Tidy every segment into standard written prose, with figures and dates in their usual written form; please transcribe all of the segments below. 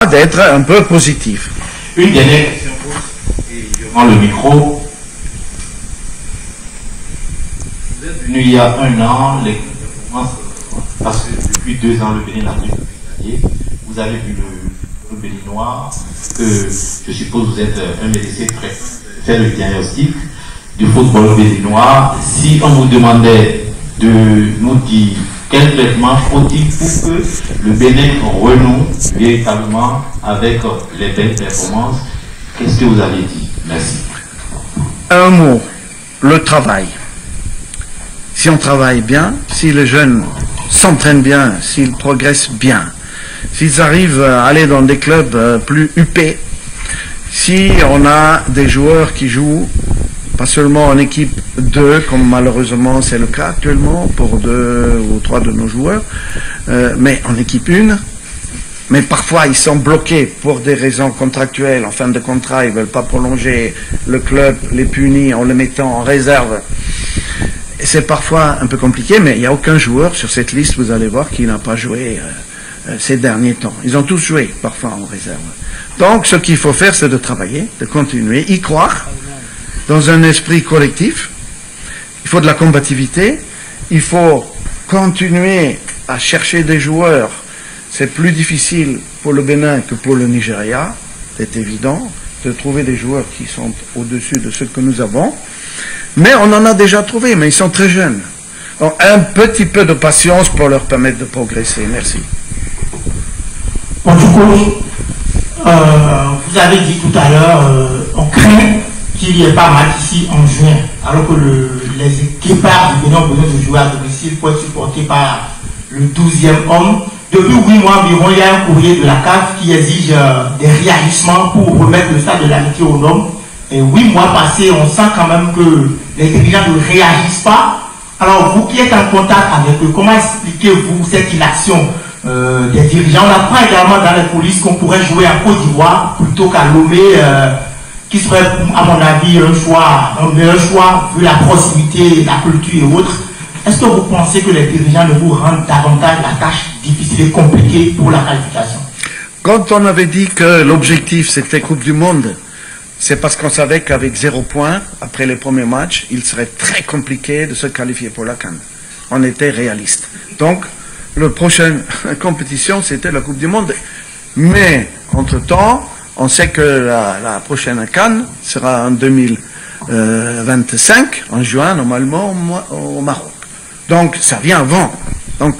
d'être un peu positif. Une dernière question, et je rends le micro. Vous êtes venu il y a 1 an, les performances, parce que depuis 2 ans, le Bénin n'a plus gagné. Vous avez vu le Béninois, que je suppose vous êtes un médecin prêt à faire le diagnostic du football béninois. Si on vous demandait de nous dire quel traitement faut-il pour que le Bénin renoue véritablement avec les belles performances, qu'est-ce que vous avez dit? Merci. Un mot, le travail. Si on travaille bien, si les jeunes s'entraînent bien, s'ils progressent bien, s'ils arrivent à aller dans des clubs plus huppés, si on a des joueurs qui jouent pas seulement en équipe 2, comme malheureusement c'est le cas actuellement pour 2 ou 3 de nos joueurs, mais en équipe 1. Mais parfois ils sont bloqués pour des raisons contractuelles. En fin de contrat, ils ne veulent pas prolonger. Le club les punit en les mettant en réserve. C'est parfois un peu compliqué, mais il n'y a aucun joueur sur cette liste, vous allez voir, qui n'a pas joué ces derniers temps. Ils ont tous joué, parfois en réserve. Donc ce qu'il faut faire, c'est de travailler, de continuer, y croire, dans un esprit collectif. Il faut de la combativité, il faut continuer à chercher des joueurs. C'est plus difficile pour le Bénin que pour le Nigeria, c'est évident, de trouver des joueurs qui sont au-dessus de ceux que nous avons. Mais on en a déjà trouvé, mais ils sont très jeunes. Donc un petit peu de patience pour leur permettre de progresser. Merci. Bonjour coach. Vous avez dit tout à l'heure, on craint qu'il n'y ait pas mal ici en juin, alors que les équipards du Bénin ont besoin de jouer à domicile pour être supportés par le 12e homme. Depuis 8 mois environ, il y a un courrier de la CAF qui exige des réagissements pour remettre le stade de l'amitié aux normes. Et 8 mois passés, on sent quand même que les dirigeants ne réagissent pas. Alors vous qui êtes en contact avec eux, comment expliquez-vous cette inaction des dirigeants? On apprend également dans les coulisses qu'on pourrait jouer en Côte d'Ivoire plutôt qu'à Lomé, qui serait à mon avis un meilleur choix vu la proximité, la culture et autres. Est-ce que vous pensez que les dirigeants ne vous rendent davantage la tâche difficile et compliquée pour la qualification? Quand on avait dit que l'objectif c'était Coupe du Monde, c'est parce qu'on savait qu'avec 0 point, après les premiers matchs, il serait très compliqué de se qualifier pour la CAN. On était réaliste. Donc, la prochaine compétition, c'était la Coupe du Monde. Mais, entre-temps, on sait que la prochaine CAN sera en 2025, en juin, normalement, au Maroc. Donc, ça vient avant. Donc,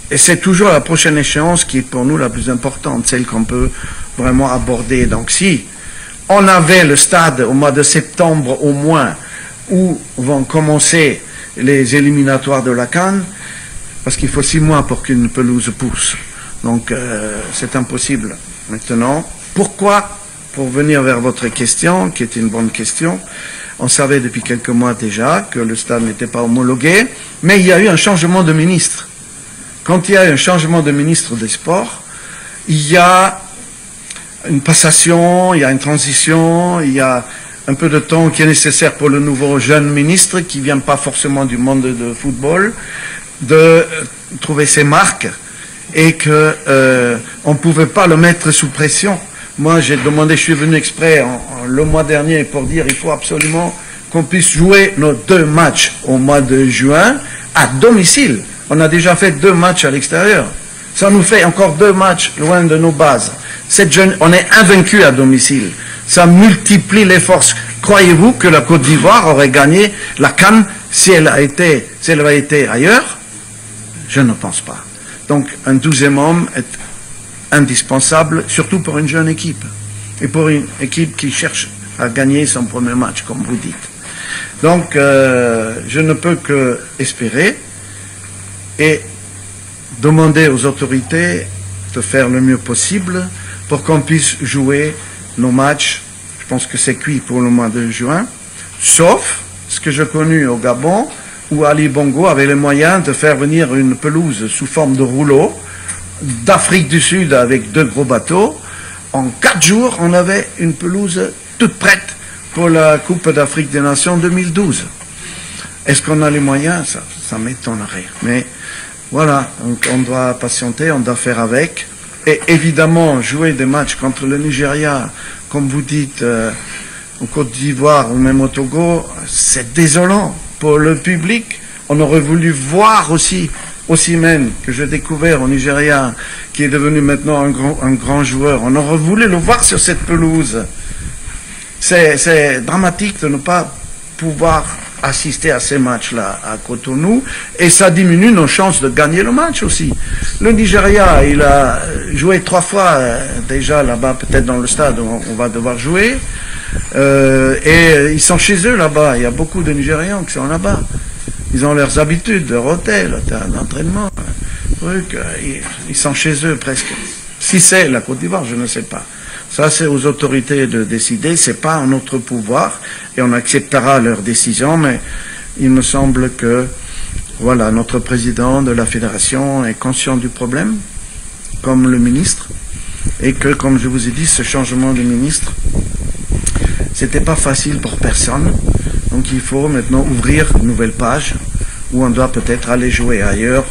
et c'est toujours la prochaine échéance qui est pour nous la plus importante, celle qu'on peut vraiment aborder. Donc, si on avait le stade au mois de septembre au moins, où vont commencer les éliminatoires de la CAN, parce qu'il faut 6 mois pour qu'une pelouse pousse. Donc, c'est impossible maintenant. Pourquoi? Pour venir vers votre question, qui est une bonne question, on savait depuis quelques mois déjà que le stade n'était pas homologué, mais il y a eu un changement de ministre. Quand il y a eu un changement de ministre des Sports, il y a une passation, il y a une transition, il y a un peu de temps qui est nécessaire pour le nouveau jeune ministre qui ne vient pas forcément du monde de football, de trouver ses marques et qu'on ne pouvait pas le mettre sous pression. Moi, j'ai demandé, je suis venu exprès le mois dernier pour dire il faut absolument qu'on puisse jouer nos 2 matchs au mois de juin à domicile. On a déjà fait 2 matchs à l'extérieur. Ça nous fait encore 2 matchs loin de nos bases. On est invaincu à domicile. Ça multiplie les forces. Croyez-vous que la Côte d'Ivoire aurait gagné la CAN si elle avait été ailleurs? Je ne pense pas. Donc, un 12e homme est indispensable, surtout pour une jeune équipe. Et pour une équipe qui cherche à gagner son premier match, comme vous dites. Donc, je ne peux que espérer et demander aux autorités de faire le mieux possible pour qu'on puisse jouer nos matchs. Je pense que c'est cuit pour le mois de juin, sauf ce que j'ai connu au Gabon, où Ali Bongo avait les moyens de faire venir une pelouse sous forme de rouleau d'Afrique du Sud avec 2 gros bateaux. En 4 jours, on avait une pelouse toute prête pour la Coupe d'Afrique des Nations 2012. Est-ce qu'on a les moyens? Ça m'étonnerait. Mais voilà, donc on doit patienter, on doit faire avec. Et évidemment, jouer des matchs contre le Nigeria, comme vous dites, au Côte d'Ivoire ou même au Togo, c'est désolant pour le public. On aurait voulu voir aussi même que j'ai découvert au Nigeria, qui est devenu maintenant un grand joueur. On aurait voulu le voir sur cette pelouse. C'est dramatique de ne pas pouvoir assister à ces matchs-là à Cotonou, et ça diminue nos chances de gagner le match aussi. Le Nigeria, il a joué 3 fois déjà là-bas, peut-être dans le stade où on va devoir jouer, et ils sont chez eux là-bas. Il y a beaucoup de Nigérians qui sont là-bas. Ils ont leurs habitudes, leur hôtel, d'entraînement, ils sont chez eux presque. Si c'est la Côte d'Ivoire, je ne sais pas. Ça, c'est aux autorités de décider, c'est pas en notre pouvoir, et on acceptera leurs décisions, mais il me semble que, voilà, notre président de la fédération est conscient du problème, comme le ministre, et que, comme je vous ai dit, ce changement de ministre, c'était pas facile pour personne, donc il faut maintenant ouvrir une nouvelle page, où on doit peut-être aller jouer ailleurs,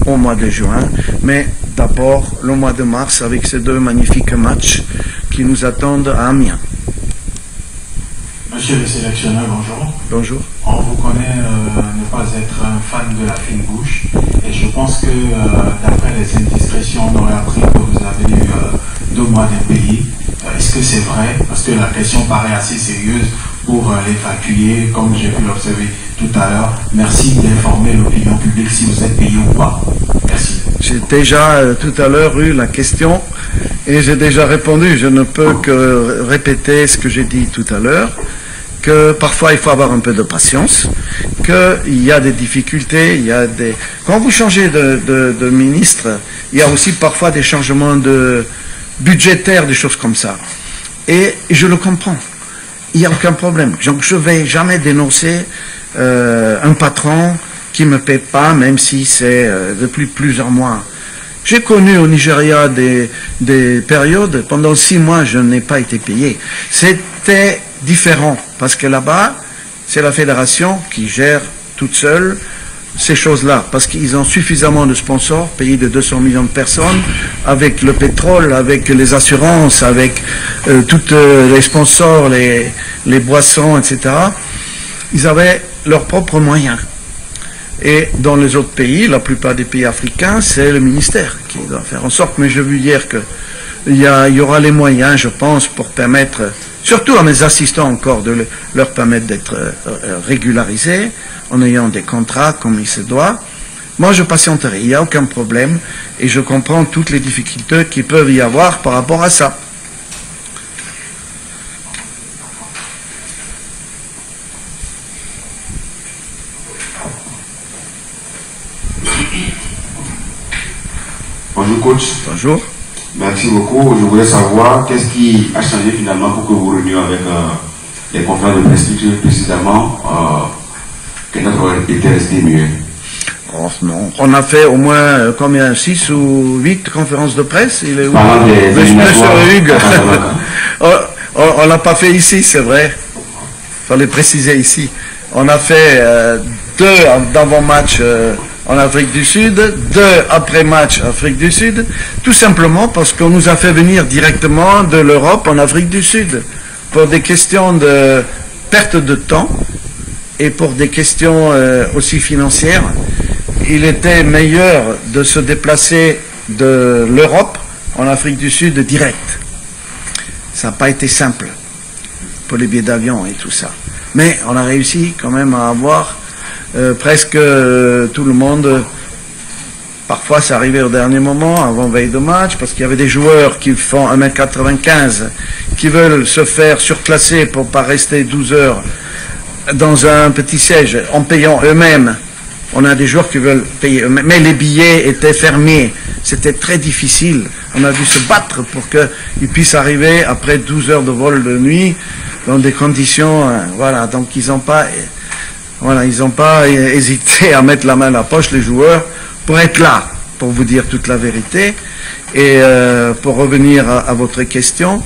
au mois de juin, mais d'abord le mois de mars avec ces 2 magnifiques matchs qui nous attendent à Amiens. Monsieur le sélectionneur, bonjour. Bonjour. On vous connaît ne pas être un fan de la fine bouche, et je pense que d'après les indiscrétions, on aurait appris que vous avez eu 2 mois de pays. Est-ce que c'est vrai? Parce que la question paraît assez sérieuse pour l'évacuer, comme j'ai pu l'observer tout à l'heure. Merci d'informer l'opinion publique si vous êtes payé ou pas. Merci. J'ai déjà tout à l'heure eu la question et j'ai déjà répondu. Je ne peux que répéter ce que j'ai dit tout à l'heure, que parfois il faut avoir un peu de patience, qu'il y a des difficultés, il y a des... Quand vous changez de ministre, il y a aussi parfois des changements budgétaires, des choses comme ça. Et je le comprends. Il n'y a aucun problème. Donc je ne vais jamais dénoncer un patron qui ne me paie pas, même si c'est depuis plusieurs mois. J'ai connu au Nigeria des périodes, pendant 6 mois, je n'ai pas été payé. C'était différent, parce que là-bas, c'est la fédération qui gère toute seule ces choses-là, parce qu'ils ont suffisamment de sponsors, pays de 200 millions de personnes, avec le pétrole, avec les assurances, avec tous les sponsors, les boissons, etc. Ils avaient leurs propres moyens. Et dans les autres pays, la plupart des pays africains, c'est le ministère qui doit faire en sorte. Mais j'ai vu hier qu'il y aura les moyens, je pense, pour permettre, surtout à mes assistants encore, de leur permettre d'être régularisés, en ayant des contrats comme il se doit. Moi, je patienterai, il n'y a aucun problème, et je comprends toutes les difficultés qui peuvent y avoir par rapport à ça. Bonjour coach. Bonjour. Merci beaucoup. Je voulais savoir qu'est-ce qui a changé finalement pour que vous reveniez avec les conférences de presse précisément que notre était resté mieux. Oh, non. On a fait au moins combien, 6 ou 8 conférences de presse. Il est où? Monsieur Hugues. On l'a pas fait ici, c'est vrai. Il fallait préciser ici. On a fait 2 d'avant-match en Afrique du Sud, 2 après-match Afrique du Sud, tout simplement parce qu'on nous a fait venir directement de l'Europe en Afrique du Sud, pour des questions de perte de temps et pour des questions aussi financières. Il était meilleur de se déplacer de l'Europe en Afrique du Sud direct. Ça n'a pas été simple pour les billets d'avion et tout ça. Mais on a réussi quand même à avoir presque tout le monde. Parfois ça arrivait au dernier moment, avant veille de match, parce qu'il y avait des joueurs qui font 1m95, qui veulent se faire surclasser pour pas rester 12 heures dans un petit siège en payant eux-mêmes. On a des joueurs qui veulent payer eux-mêmes, mais les billets étaient fermés. C'était très difficile. On a dû se battre pour qu'ils puissent arriver après 12 heures de vol de nuit dans des conditions, voilà. Donc ils n'ont pas, voilà, ils n'ont pas hésité à mettre la main à la poche, les joueurs, pour être là, pour vous dire toute la vérité. Et pour revenir à votre question,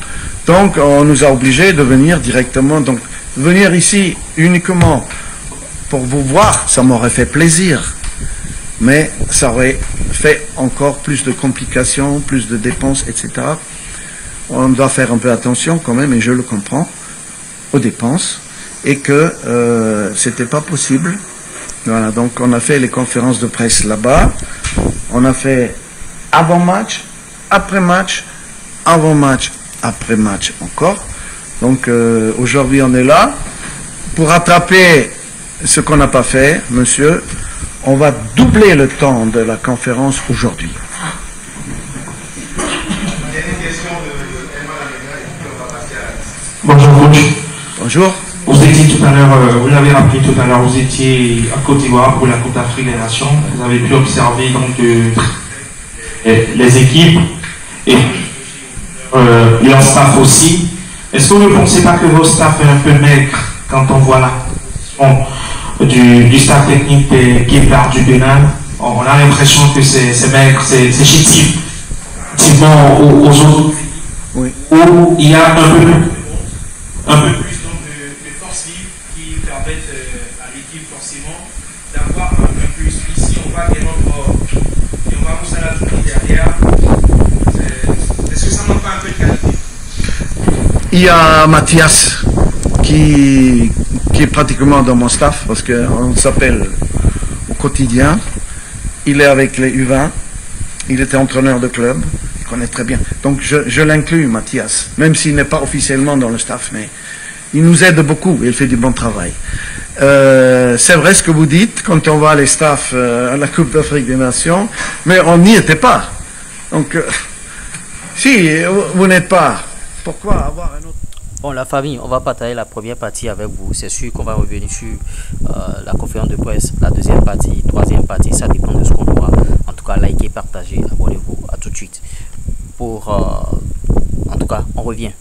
donc on nous a obligés de venir directement. Donc venir ici uniquement pour vous voir, ça m'aurait fait plaisir. mais ça aurait fait encore plus de complications, plus de dépenses, etc. On doit faire un peu attention quand même, et je le comprends, aux dépenses, et que c'était pas possible. Voilà, donc on a fait les conférences de presse là-bas, on a fait avant-match, après-match, avant-match, après-match encore. Donc aujourd'hui on est là pour rattraper ce qu'on n'a pas fait, monsieur. On va doubler le temps de la conférence aujourd'hui. Bonjour coach. Bonjour. Vous étiez tout à l'heure, vous l'avez rappelé tout à l'heure, vous étiez à Côte d'Ivoire pour la Coupe d'Afrique des Nations. Vous avez pu observer donc les équipes et leur staff aussi. Est-ce que vous ne pensez pas que vos staff est un peu maigre quand on voit là du staff technique des Guépards du Bénin? On a l'impression que c'est maigre, c'est chétif. Typiquement aux autres, Oui. où il y a un peu plus de force vive qui permettent à l'équipe forcément d'avoir un peu plus. Ici, on voit qu'il y a et on va Moussa la tournée derrière. Est-ce que ça manque pas un peu de qualité? Il y a Mathias qui est pratiquement dans mon staff parce qu'on s'appelle au quotidien. Il est avec les U20, il était entraîneur de club, il connaît très bien. Donc je l'inclus, Mathias, même s'il n'est pas officiellement dans le staff, mais il nous aide beaucoup, il fait du bon travail. C'est vrai ce que vous dites quand on voit les staffs à la Coupe d'Afrique des Nations, mais on n'y était pas. Donc si vous n'êtes pas, pourquoi avoir un autre? Bon, la famille, on va partager la première partie avec vous. C'est sûr qu'on va revenir sur la conférence de presse, la deuxième partie, troisième partie. Ça dépend de ce qu'on aura. En tout cas, likez, partagez, abonnez-vous. À tout de suite. En tout cas, on revient.